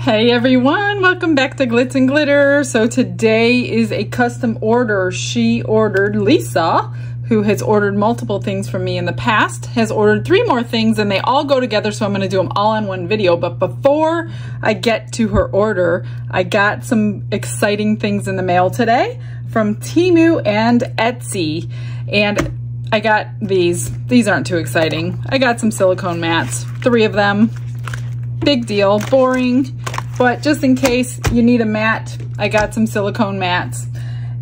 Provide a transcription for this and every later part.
Hey everyone, welcome back to Glitz and Glitter. So today is a custom order. She ordered, Lisa, who has ordered multiple things from me in the past, has ordered 3 more things and they all go together, so I'm gonna do them all in one video. But before I get to her order, I got some exciting things in the mail today from Temu and Etsy. And I got these aren't too exciting. I got some silicone mats, 3 of them. Big deal, boring, but just in case you need a mat, I got some silicone mats.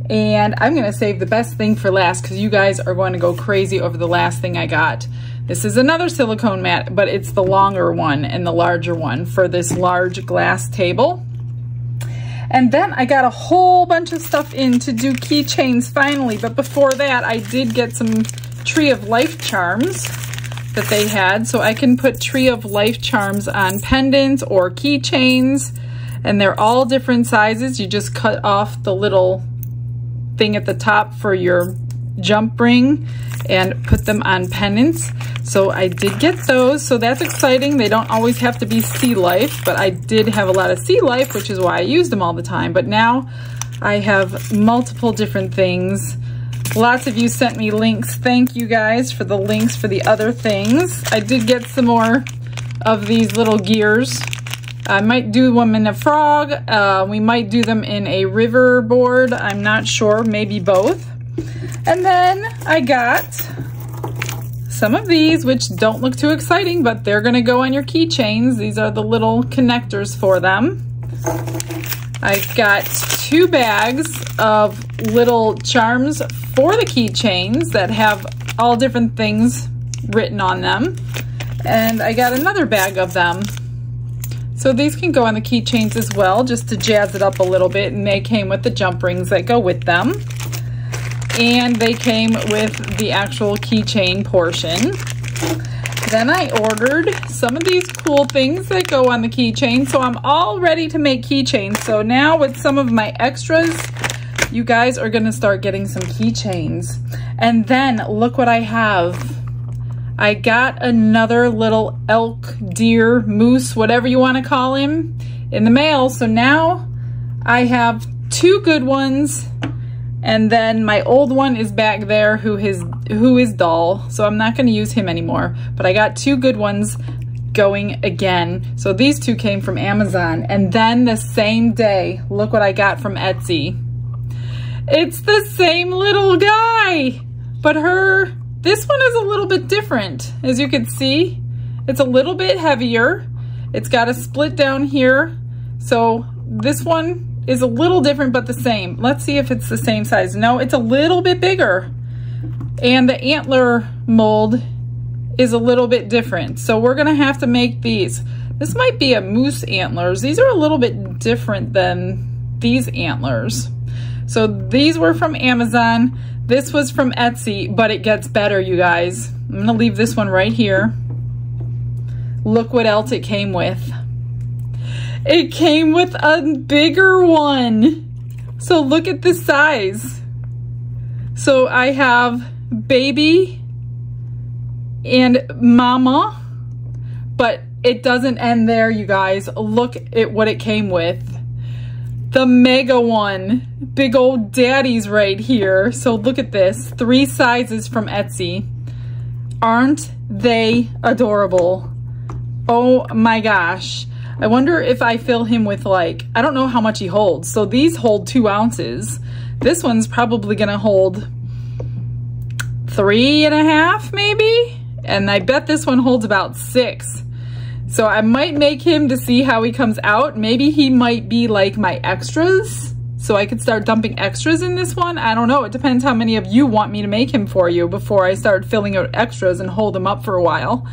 And I'm gonna save the best thing for last because you guys are going to go crazy over the last thing I got. This is another silicone mat, but it's the longer one and the larger one for this large glass table. And then I got a whole bunch of stuff in to do keychains finally, but before that I did get some Tree of Life charms that they had, so I can put Tree of Life charms on pendants or keychains, and they're all different sizes. You just cut off the little thing at the top for your jump ring and put them on pendants. So I did get those, so that's exciting. They don't always have to be sea life, but I did have a lot of sea life, which is why I used them all the time. But now I have multiple different things. Lots of you sent me links. Thank you guys for the links for the other things. I did get some more of these little gears. I might do them in a frog. We might do them in a river board. I'm not sure, maybe both. And then I got some of these, which don't look too exciting, but they're gonna go on your keychains. These are the little connectors for them. I got 2 bags of little charms for the keychains that have all different things written on them. And I got another bag of them. So these can go on the keychains as well, just to jazz it up a little bit. And they came with the jump rings that go with them. And they came with the actual keychain portion. Then I ordered some of these cool things that go on the keychain. So I'm all ready to make keychains. So now with some of my extras, you guys are gonna start getting some keychains. And then look what I have. I got another little elk, deer, moose, whatever you wanna call him, in the mail. So now I have 2 good ones. And then my old one is back there who is dull, so I'm not gonna use him anymore. But I got 2 good ones going again. So these 2 came from Amazon. And then the same day, look what I got from Etsy. It's the same little guy, but this one is a little bit different. As you can see, it's a little bit heavier. It's got a split down here. So this one is a little different, but the same. Let's see if it's the same size. No, it's a little bit bigger. And the antler mold is a little bit different. So we're gonna have to make these. This might be a moose antlers. These are a little bit different than these antlers. So these were from Amazon. This was from Etsy, but it gets better, you guys. I'm gonna leave this one right here. Look what else it came with. It came with a bigger one. So look at the size. So I have baby and mama, but it doesn't end there, you guys. Look at what it came with. The mega one. Big old daddy's right here. So look at this. 3 sizes from Etsy. Aren't they adorable? Oh my gosh. I wonder if I fill him with I don't know how much he holds. So these hold 2 ounces. This one's probably gonna hold 3.5 maybe? And I bet this one holds about 6. So I might make him to see how he comes out. Maybe he might be like my extras. So I could start dumping extras in this one. I don't know, it depends how many of you want me to make him for you before I start filling out extras and hold him up for a while.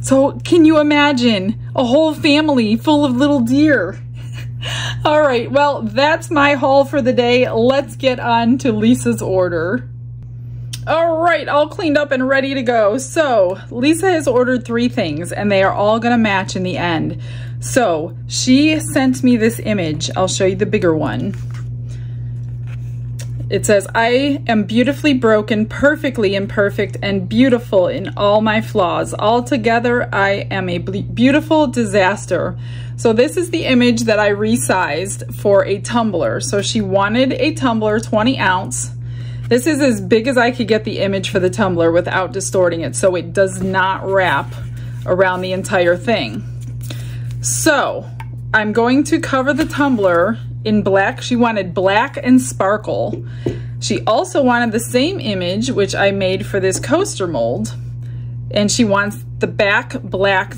So can you imagine a whole family full of little deer? All right, well, that's my haul for the day. Let's get on to Lisa's order. All right, all cleaned up and ready to go. So Lisa has ordered 3 things and they are all gonna match in the end. So she sent me this image. I'll show you the bigger one. It says, I am beautifully broken, perfectly imperfect, and beautiful in all my flaws. Altogether, I am a beautiful disaster. So this is the image that I resized for a tumbler. So she wanted a tumbler, 20 ounce. This is as big as I could get the image for the tumbler without distorting it, so it does not wrap around the entire thing. So I'm going to cover the tumbler in black. She wanted black and sparkle. She also wanted the same image, which I made for this coaster mold, and she wants the back black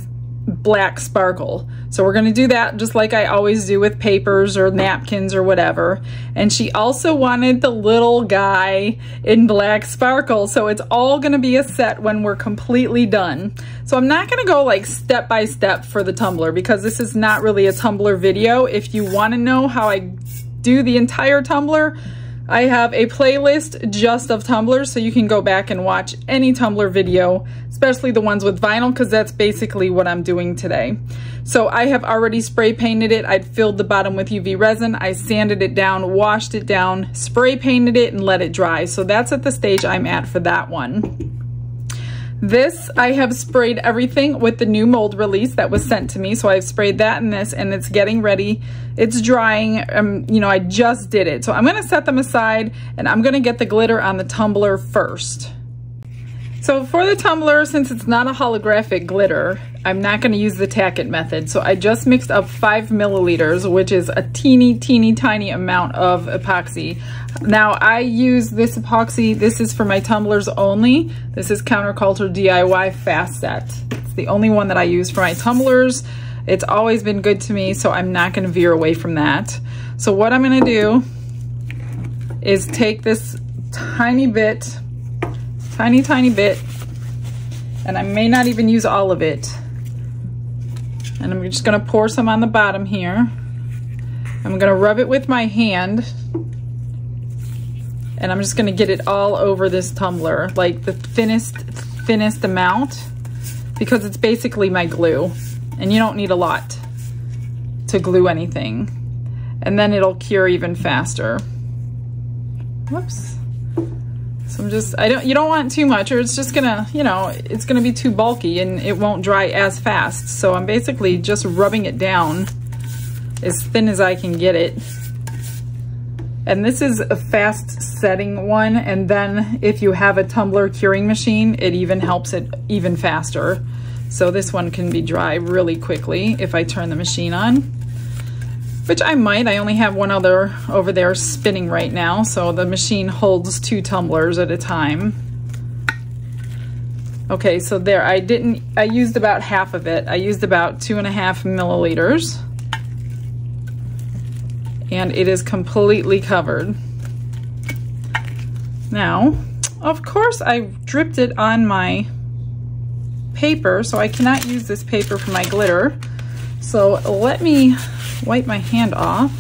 sparkle. So we're going to do that just like I always do with papers or napkins or whatever. And she also wanted the little guy in black sparkle. So it's all going to be a set when we're completely done. So I'm not going to go like step by step for the tumbler because this is not really a tumbler video. If you want to know how I do the entire tumbler, I have a playlist just of tumblers, so you can go back and watch any tumbler video, especially the ones with vinyl, because that's basically what I'm doing today. So I have already spray painted it. I'd filled the bottom with UV resin. I sanded it down, washed it down, spray painted it, and let it dry. So that's at the stage I'm at for that one. This, I have sprayed everything with the new mold release that was sent to me. So I've sprayed that and this, and it's getting ready. It's drying. You know, I just did it. So I'm going to set them aside, and I'm going to get the glitter on the tumbler first. So for the tumbler, since it's not a holographic glitter, I'm not going to use the tack it method. So I just mixed up 5 milliliters, which is a teeny tiny amount of epoxy. Now I use this epoxy. This is for my tumblers only. This is Counterculture DIY Fast Set. It's the only one that I use for my tumblers. It's always been good to me, so I'm not going to veer away from that. So what I'm going to do is take this tiny bit, and I may not even use all of it. And I'm just going to pour some on the bottom here. I'm going to rub it with my hand, and I'm just going to get it all over this tumbler, like the thinnest amount, because it's basically my glue, and you don't need a lot to glue anything, and then it'll cure even faster. Whoops. So I'm just, you don't want too much, or it's just gonna, you know, it's gonna be too bulky and it won't dry as fast. So I'm basically just rubbing it down as thin as I can get it. And this is a fast setting one, and then if you have a tumbler curing machine, it even helps it even faster. So this one can be dry really quickly if I turn the machine on, which I might. I only have one other over there spinning right now, so the machine holds 2 tumblers at a time. Okay, so there, I used about half of it. I used about 2.5 milliliters. And it is completely covered. Now, of course, I dripped it on my paper, so I cannot use this paper for my glitter. So let me wipe my hand off.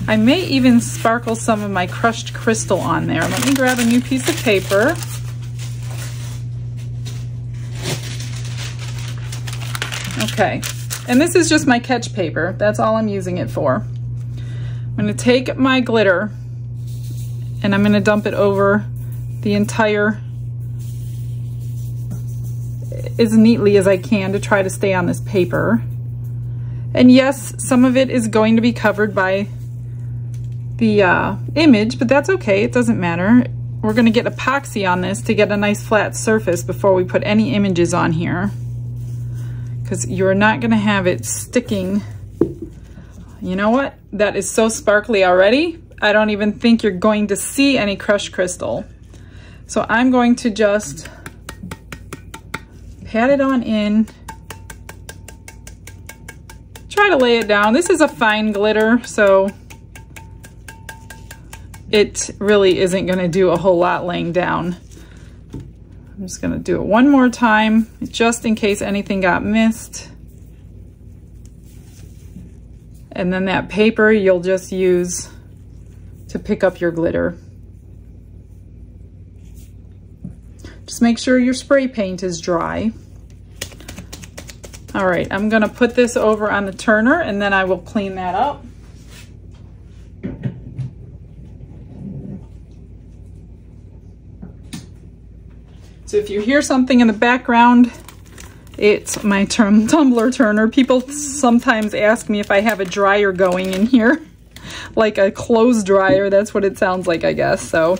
I may even sparkle some of my crushed crystal on there. Let me grab a new piece of paper. Okay. And this is just my catch paper. That's all I'm using it for. I'm going to take my glitter and I'm going to dump it over the entire, as neatly as I can to try to stay on this paper. And yes, some of it is going to be covered by the image, but that's okay. It doesn't matter. We're going to get epoxy on this to get a nice flat surface before we put any images on here, because you're not going to have it sticking. You know what? That is so sparkly already. I don't even think you're going to see any crushed crystal. So I'm going to just pat it on in. Try to lay it down. This is a fine glitter, so it really isn't going to do a whole lot laying down. I'm just going to do it one more time, just in case anything got missed. And then that paper you'll just use to pick up your glitter. Just make sure your spray paint is dry. All right, I'm going to put this over on the turner, and then I will clean that up. So if you hear something in the background, it's my tumbler turner. People sometimes ask me if I have a dryer going in here, like a clothes dryer. That's what it sounds like, I guess. So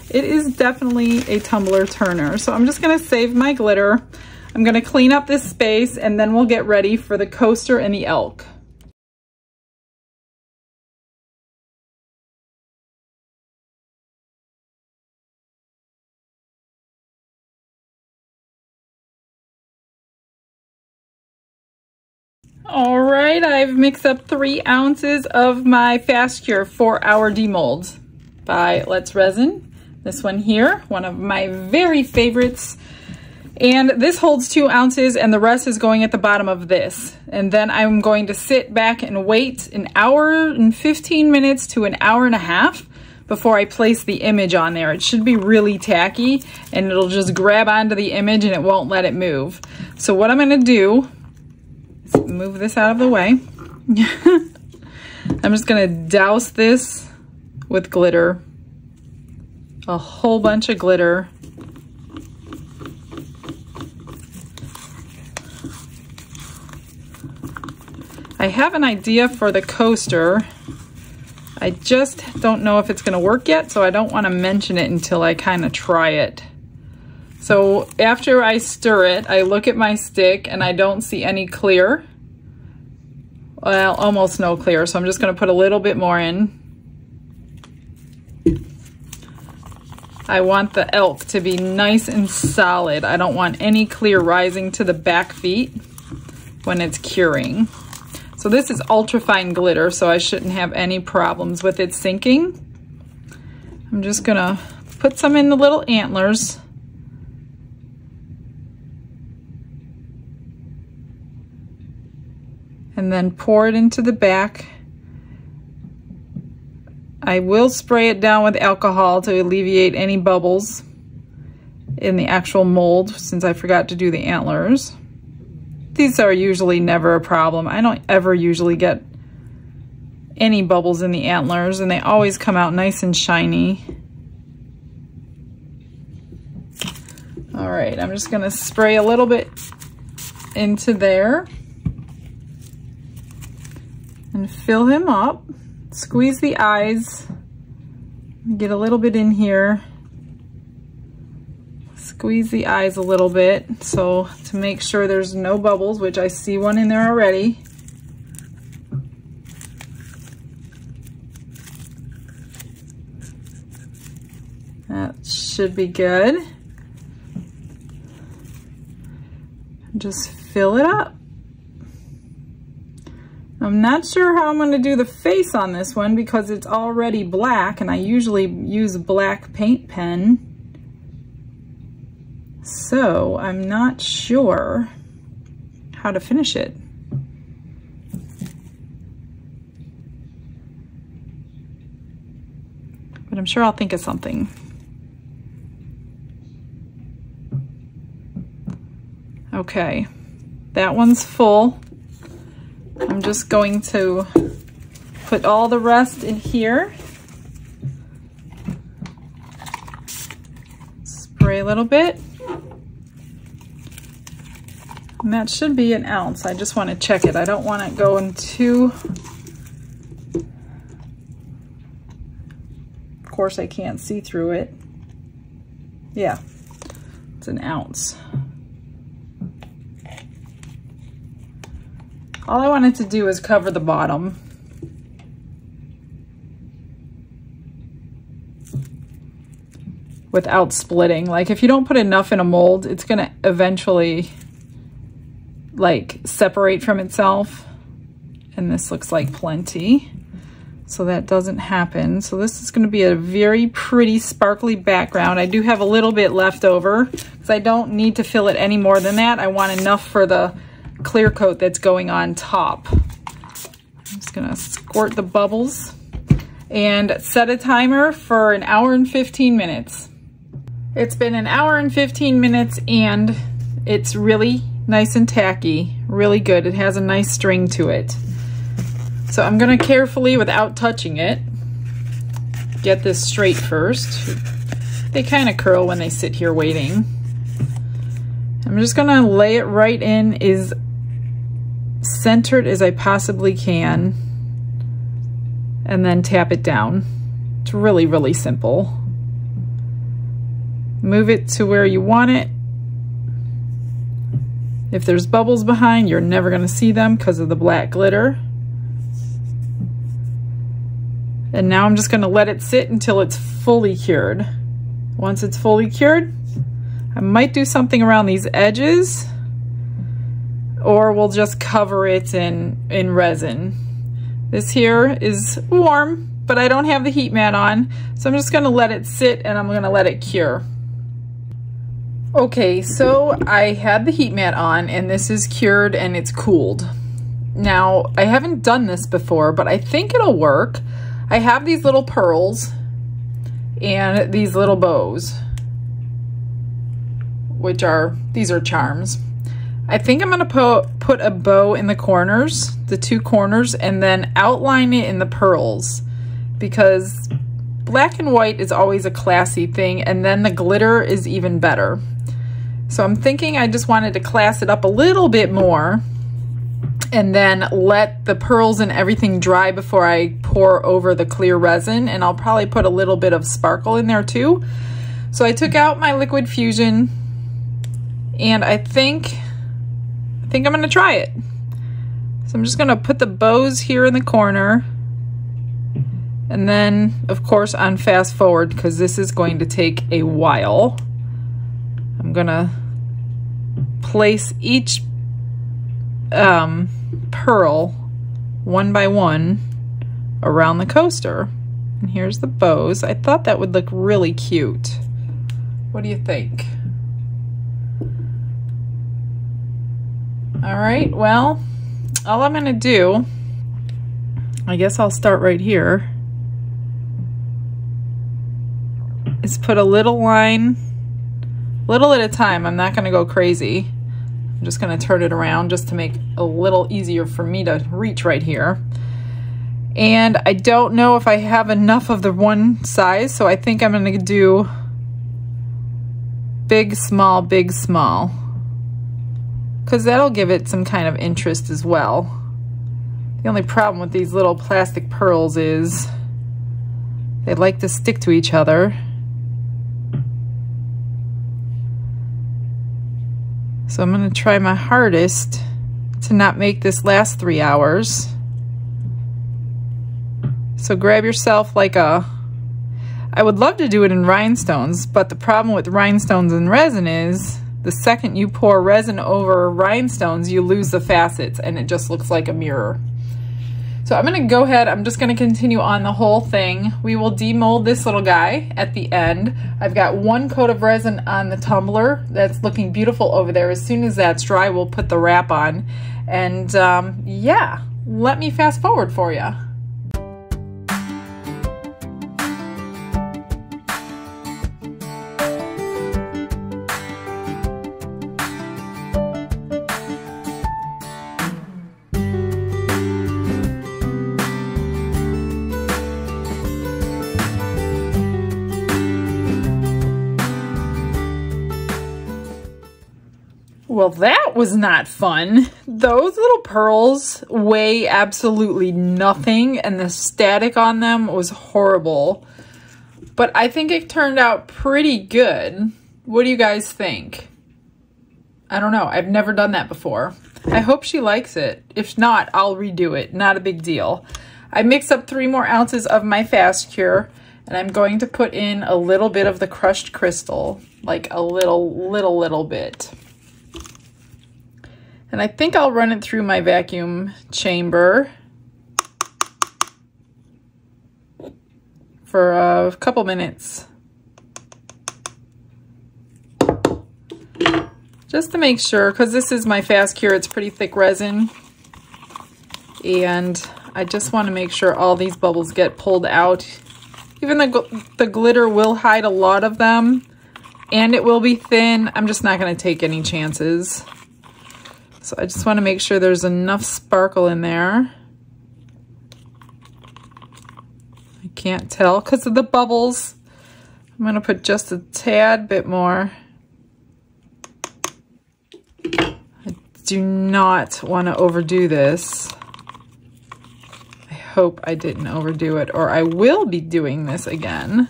it is definitely a tumbler turner. So I'm just gonna save my glitter. I'm gonna clean up this space and then we'll get ready for the coaster and the elk. All right, I've mixed up 3 ounces of my Fast Cure 4-hour demold by Let's Resin. This one here, one of my very favorites. And this holds 2 ounces and the rest is going at the bottom of this. And then I'm going to sit back and wait an hour and 15 minutes to an hour and a half before I place the image on there. It should be really tacky and it'll just grab onto the image and it won't let it move. So what I'm gonna do, move this out of the way. I'm just gonna douse this with glitter, a whole bunch of glitter. I have an idea for the coaster. I just don't know if it's gonna work yet, so I don't wanna mention it until I kind of try it. So after I stir it, I look at my stick and I don't see any clear. Well, almost no clear, so I'm just gonna put a little bit more in. I want the elk to be nice and solid. I don't want any clear rising to the back feet when it's curing. So this is ultra fine glitter, so I shouldn't have any problems with it sinking. I'm just gonna put some in the little antlers. And then pour it into the back. I will spray it down with alcohol to alleviate any bubbles in the actual mold, since I forgot to do the antlers. These are usually never a problem. I don't ever usually get any bubbles in the antlers, and they always come out nice and shiny. All right, I'm just gonna spray a little bit into there and fill him up. Squeeze the eyes, get a little bit in here. Squeeze the eyes a little bit so to make sure there's no bubbles, which I see one in there already. That should be good. Just fill it up. I'm not sure how I'm going to do the face on this one because it's already black and I usually use a black paint pen. So I'm not sure how to finish it. But I'm sure I'll think of something. Okay, that one's full. I'm just going to put all the rest in here. Spray a little bit. And that should be an ounce. I just want to check it. I don't want it going too... Of course I can't see through it. Yeah, it's an ounce. All I wanted to do is cover the bottom. Without splitting. Like if you don't put enough in a mold, it's gonna eventually like separate from itself. And this looks like plenty. So that doesn't happen. So this is gonna be a very pretty sparkly background. I do have a little bit left over because I don't need to fill it any more than that. I want enough for the clear coat that's going on top. I'm just gonna squirt the bubbles and set a timer for an hour and 15 minutes. It's been an hour and 15 minutes and it's really nice and tacky, really good. It has a nice string to it. So I'm gonna carefully, without touching it, get this straight first. They kind of curl when they sit here waiting. I'm just gonna lay it right in as centered as I possibly can and then tap it down. It's really, really simple. Move it to where you want it. If there's bubbles behind, you're never gonna see them because of the black glitter. And now I'm just gonna let it sit until it's fully cured. Once it's fully cured, I might do something around these edges, or we'll just cover it in resin. This here is warm, but I don't have the heat mat on, so I'm just gonna let it sit and I'm gonna let it cure. Okay, so I had the heat mat on and this is cured and it's cooled. Now, I haven't done this before, but I think it'll work. I have these little pearls and these little bows, these are charms. I think I'm gonna put a bow in the corners, the two corners, and then outline it in the pearls, because black and white is always a classy thing, and then the glitter is even better. So I'm thinking I just wanted to class it up a little bit more and then let the pearls and everything dry before I pour over the clear resin, and I'll probably put a little bit of sparkle in there too. So I took out my liquid fusion and I think I'm gonna try it. So I'm just gonna put the bows here in the corner and then of course on fast forward because this is going to take a while. I'm gonna place each pearl one by one around the coaster. And here's the bows. I thought that would look really cute. What do you think? All right, well, all I'm gonna do, I guess I'll start right here, is put a little line, little at a time. I'm not gonna go crazy. I'm just gonna turn it around just to make it a little easier for me to reach right here. And I don't know if I have enough of the one size, so I think I'm gonna do big, small, because that'll give it some kind of interest as well. The only problem with these little plastic pearls is they like to stick to each other. So I'm gonna try my hardest to not make this last 3 hours. So grab yourself like I would love to do it in rhinestones, but the problem with rhinestones and resin is the second you pour resin over rhinestones, you lose the facets and it just looks like a mirror. So I'm gonna go ahead, I'm just gonna continue on the whole thing. We will demold this little guy at the end. I've got one coat of resin on the tumbler. That's looking beautiful over there. As soon as that's dry, we'll put the wrap on. And yeah, let me fast forward for you. Well, that was not fun. Those little pearls weigh absolutely nothing and the static on them was horrible. But I think it turned out pretty good. What do you guys think? I don't know. I've never done that before. I hope she likes it. If not, I'll redo it. Not a big deal. I mixed up 3 more ounces of my fast cure and I'm going to put in a little bit of the crushed crystal, like a little bit. And I think I'll run it through my vacuum chamber for a couple minutes. Just to make sure, because this is my fast cure, it's pretty thick resin. And I just want to make sure all these bubbles get pulled out. Even the glitter will hide a lot of them and it will be thin. I'm just not going to take any chances. So I just want to make sure there's enough sparkle in there. I can't tell because of the bubbles. I'm going to put just a tad bit more. do not want to overdo this. I hope I didn't overdo it, or I will be doing this again.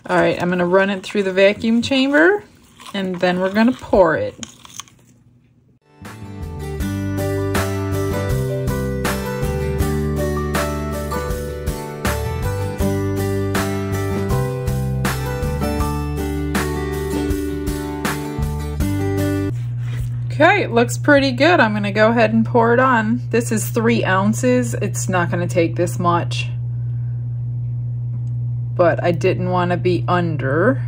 All right, I'm gonna run it through the vacuum chamber, and then we're gonna pour it. Okay, it looks pretty good. I'm gonna go ahead and pour it on. This is 3 ounces. It's not gonna take this much, but I didn't want to be under.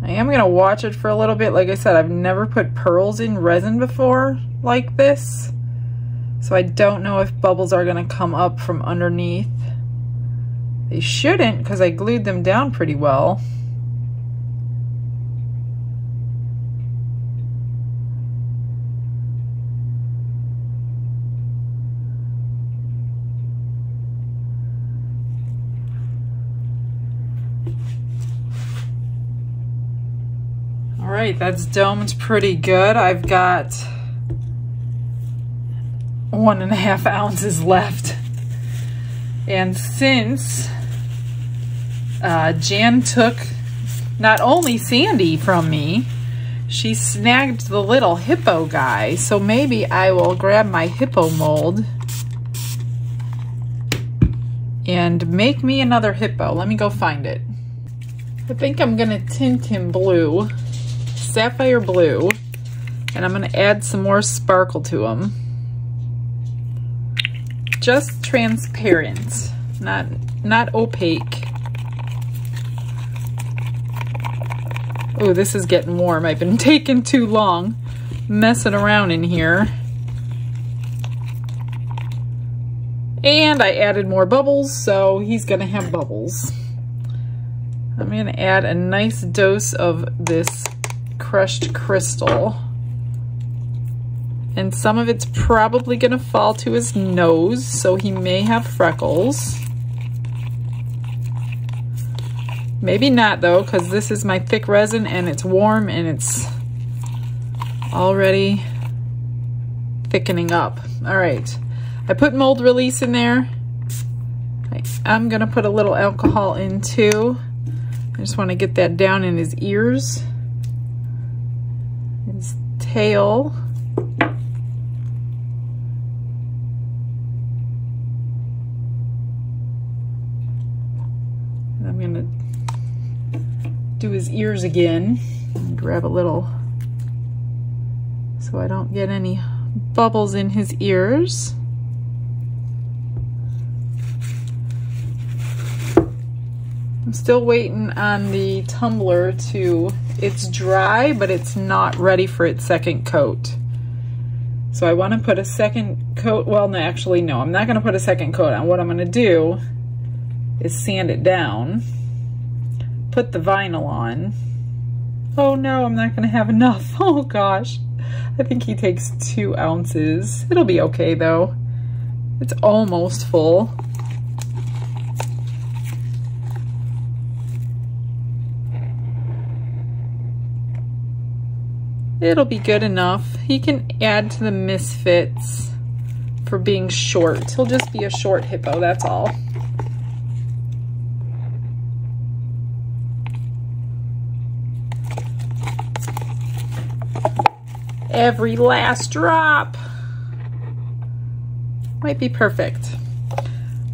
I am gonna watch it for a little bit. Like I said, I've never put pearls in resin before like this, so I don't know if bubbles are gonna come up from underneath. They shouldn't, because I glued them down pretty well. All right, that's domed pretty good. I've got 1.5 ounces left. And since Jan took not only Sandy from me, she snagged the little hippo guy. So maybe I will grab my hippo mold and make me another hippo. Let me go find it. I think I'm gonna tint him blue. Sapphire blue, and I'm going to add some more sparkle to them. Just transparent, not opaque. Oh, this is getting warm. I've been taking too long messing around in here. And I added more bubbles, so he's going to have bubbles. I'm going to add a nice dose of this crushed crystal, and some of it's probably gonna fall to his nose, so he may have freckles. Maybe not though, because this is my thick resin and it's warm and it's already thickening up. All right, I put mold release in there. I'm gonna put a little alcohol in too. I just want to get that down in his ears, his tail. And I'm gonna do his ears again and grab a little so I don't get any bubbles in his ears. I'm still waiting on the tumbler to, it's dry, but it's not ready for its second coat. So I want to put a second coat, well, no, actually, no, I'm not going to put a second coat on. What I'm going to do is sand it down, put the vinyl on. Oh no, I'm not going to have enough. Oh gosh, I think he takes 2 ounces. It'll be okay though. It's almost full. It'll be good enough. He can add to the misfits for being short. He'll just be a short hippo, that's all. Every last drop. Might be perfect.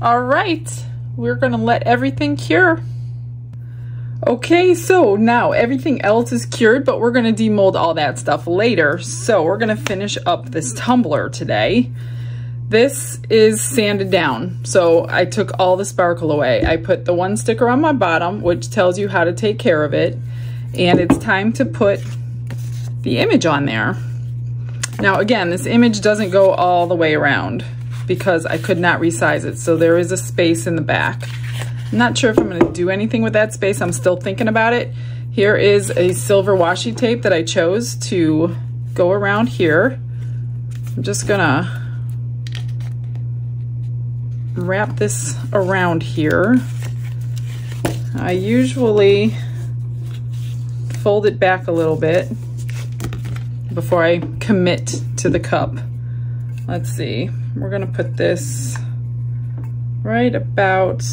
All right, we're gonna let everything cure. Okay, so now everything else is cured, but we're gonna demold all that stuff later. So we're gonna finish up this tumbler today. This is sanded down. So I took all the sparkle away. I put the 1 sticker on my bottom, which tells you how to take care of it. And it's time to put the image on there. Now again, this image doesn't go all the way around because I could not resize it. So there is a space in the back. I'm not sure if I'm gonna do anything with that space. I'm still thinking about it. Here is a silver washi tape that I chose to go around here. I'm just gonna wrap this around here. I usually fold it back a little bit before I commit to the cup. Let's see, we're gonna put this right about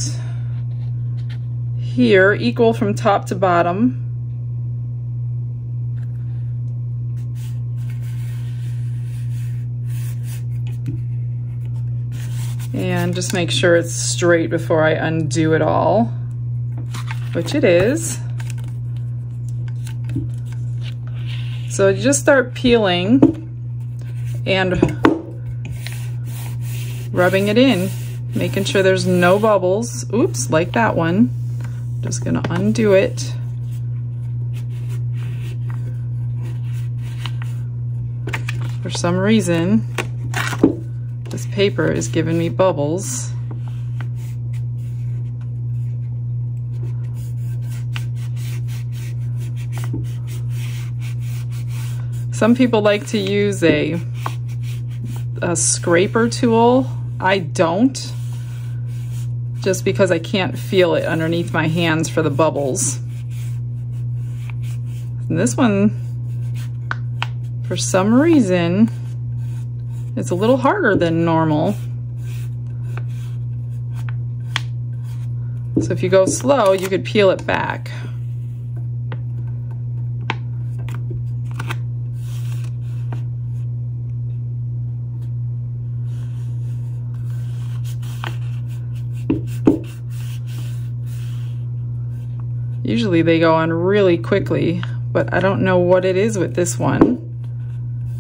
here, equal from top to bottom. And just make sure it's straight before I undo it all, which it is. So you just start peeling and rubbing it in, making sure there's no bubbles. Oops, like that one. Just gonna undo it. For some reason, this paper is giving me bubbles. Some people like to use a scraper tool. I don't, just because I can't feel it underneath my hands for the bubbles. And this one, for some reason, it's a little harder than normal. So if you go slow, you could peel it back. Usually they go on really quickly, but I don't know what it is with this one.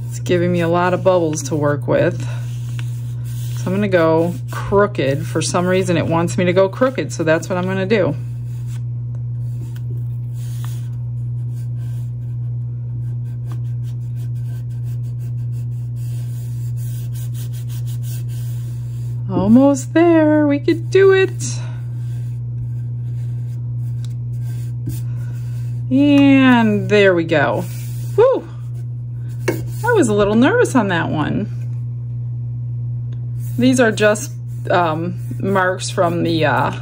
It's giving me a lot of bubbles to work with. So I'm gonna go crooked. For some reason it wants me to go crooked, so that's what I'm gonna do. Almost there, we could do it. And there we go. Woo! I was a little nervous on that one. These are just marks from the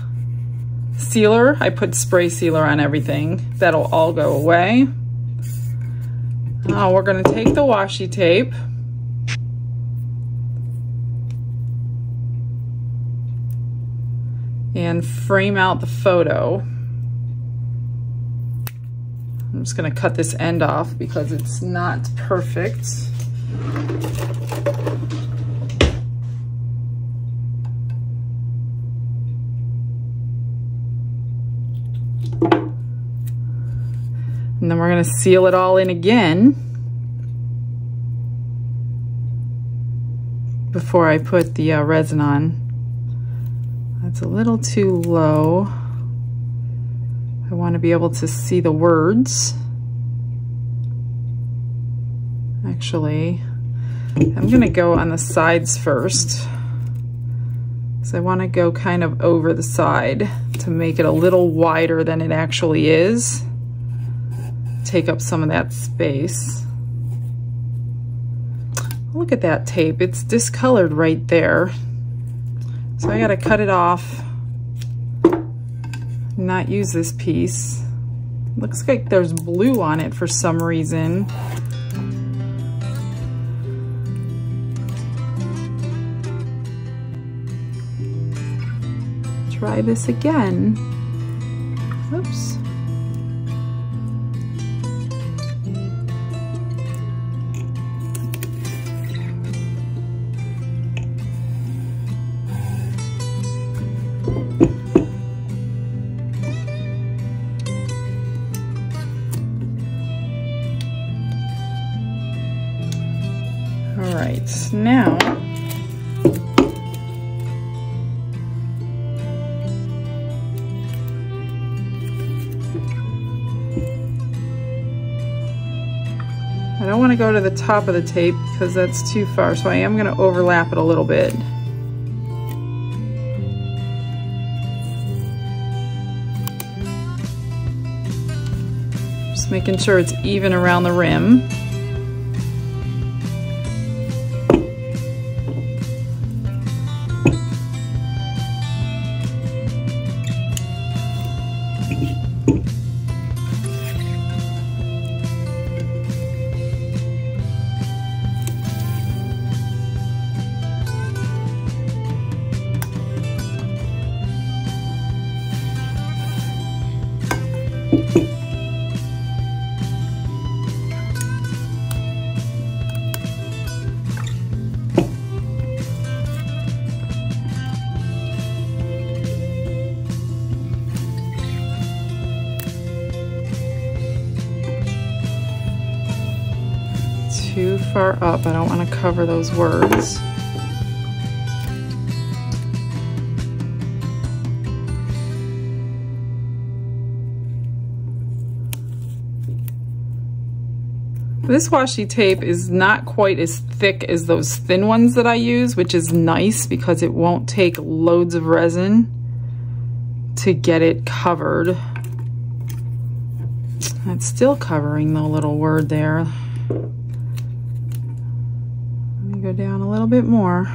sealer. I put spray sealer on everything. That'll all go away. Now we're gonna take the washi tape and frame out the photo. I'm just gonna cut this end off because it's not perfect. And then we're gonna seal it all in again before I put the resin on. That's a little too low. I want to be able to see the words. Actually, I'm going to go on the sides first, because I want to go kind of over the side to make it a little wider than it actually is. Take up some of that space. Look at that tape. It's discolored right there. So I got to cut it off. Not use this piece. Looks like there's blue on it for some reason. Try this again. Oops. Now, I don't want to go to the top of the tape because that's too far, so I am going to overlap it a little bit. Just making sure it's even around the rim. too far up. I don't want to cover those words. This washi tape is not quite as thick as those thin ones that I use, which is nice because it won't take loads of resin to get it covered. It's still covering the little word there. Let me go down a little bit more.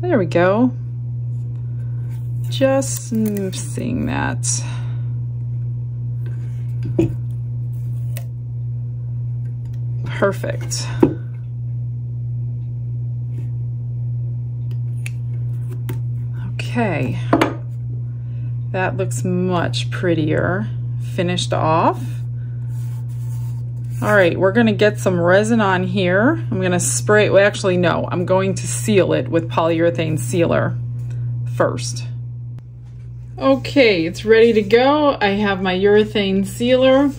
There we go. Just seeing that. Perfect. Okay, that looks much prettier. Finished off. All right, we're gonna get some resin on here. I'm gonna spray, well actually no, I'm going to seal it with polyurethane sealer first. Okay, it's ready to go. I have my urethane sealer.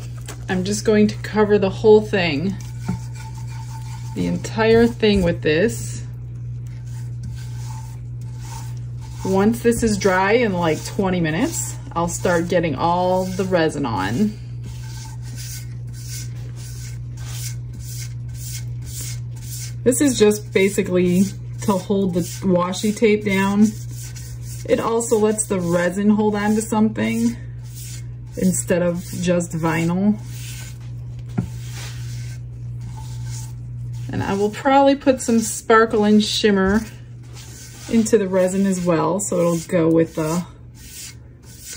I'm just going to cover the whole thing, the entire thing with this. Once this is dry in like 20 minutes, I'll start getting all the resin on. This is just basically to hold the washi tape down. It also lets the resin hold on to something instead of just vinyl. And I will probably put some sparkle and shimmer into the resin as well, so it'll go with the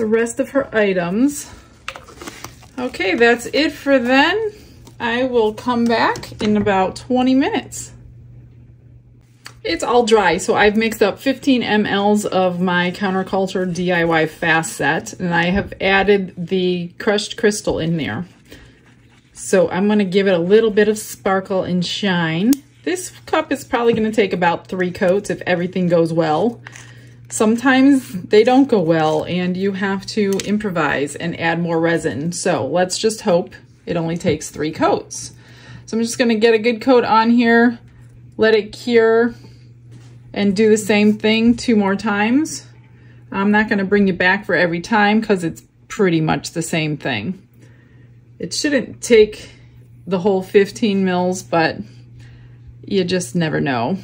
rest of her items. Okay, that's it for then. I will come back in about 20 minutes. It's all dry, so I've mixed up 15 mLs of my Counterculture DIY Fast Set, and I have added the crushed crystal in there. So I'm gonna give it a little bit of sparkle and shine. This cup is probably gonna take about 3 coats if everything goes well. Sometimes they don't go well and you have to improvise and add more resin. So let's just hope it only takes 3 coats. So I'm just gonna get a good coat on here, let it cure, and do the same thing 2 more times. I'm not gonna bring you back for every time because it's pretty much the same thing. It shouldn't take the whole 15 mils, but you just never know.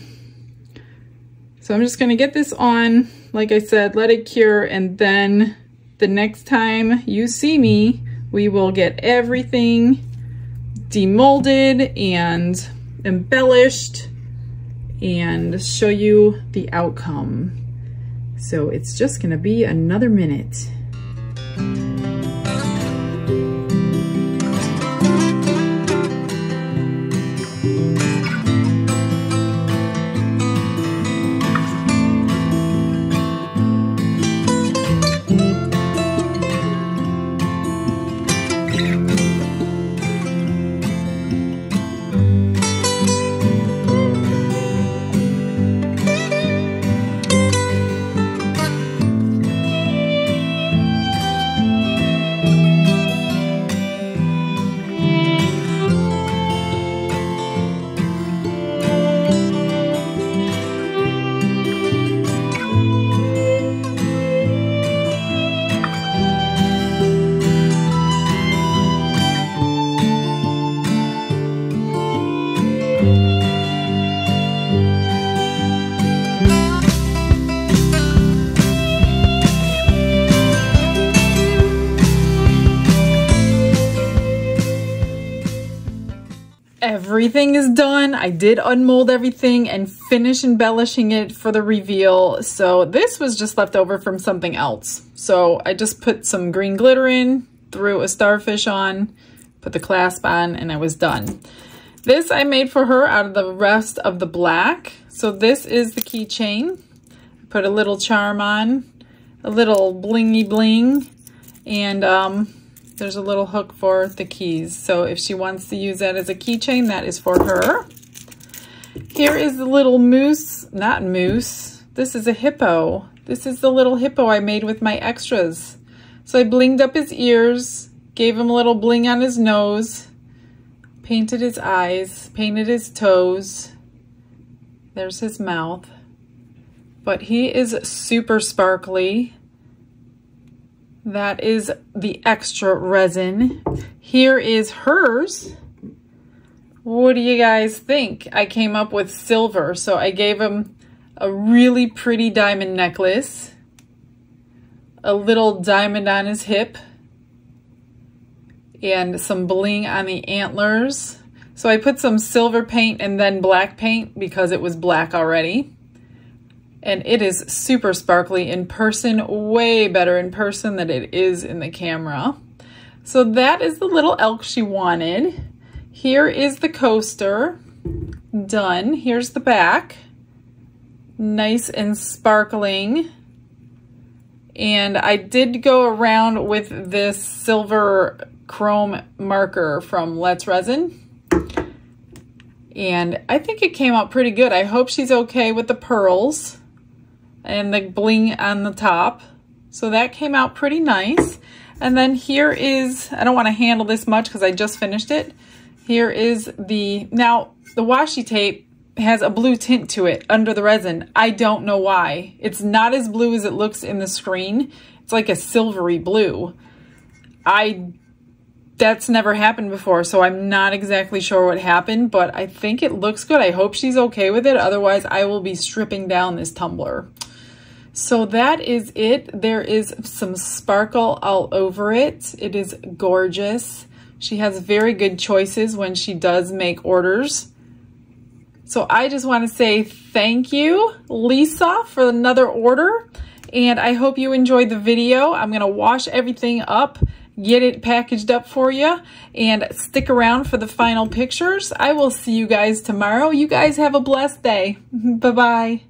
So I'm just gonna get this on, like I said, let it cure, and then the next time you see me, we will get everything demolded and embellished and show you the outcome. So it's just gonna be another minute. Everything is done. I did unmold everything and finish embellishing it for the reveal. So this was just left over from something else. So I just put some green glitter in, threw a starfish on, put the clasp on, and I was done. This I made for her out of the rest of the black. So this is the keychain. Put a little charm on, a little blingy bling, and there's a little hook for the keys. So if she wants to use that as a keychain, that is for her. Here is the little moose, not moose. This is a hippo This is the little hippo I made with my extras. So I blinged up his ears, gave him a little bling on his nose, painted his eyes, painted his toes. There's his mouth. But he is super sparkly. That is the extra resin. Here is hers. What do you guys think? I came up with silver, so I gave him a really pretty diamond necklace, a little diamond on his hip, and some bling on the antlers. So I put some silver paint and then black paint because it was black already. And it is super sparkly in person, way better in person than it is in the camera. So that is the little elk she wanted. Here is the coaster, done. Here's the back, nice and sparkling. And I did go around with this silver chrome marker from Let's Resin. And I think it came out pretty good. I hope she's okay with the pearls and the bling on the top. So that came out pretty nice. And then here is, I don't want to handle this much because I just finished it. Here is now the washi tape has a blue tint to it under the resin. I don't know why. It's not as blue as it looks in the screen. It's like a silvery blue. That's never happened before, so I'm not exactly sure what happened, but I think it looks good. I hope she's okay with it. Otherwise, I will be stripping down this tumbler. So that is it. There is some sparkle all over it. It is gorgeous. She has very good choices when she does make orders. So I just want to say thank you, Lisa, for another order. And I hope you enjoyed the video. I'm going to wash everything up, get it packaged up for you, and stick around for the final pictures. I will see you guys tomorrow. You guys have a blessed day. Bye-bye.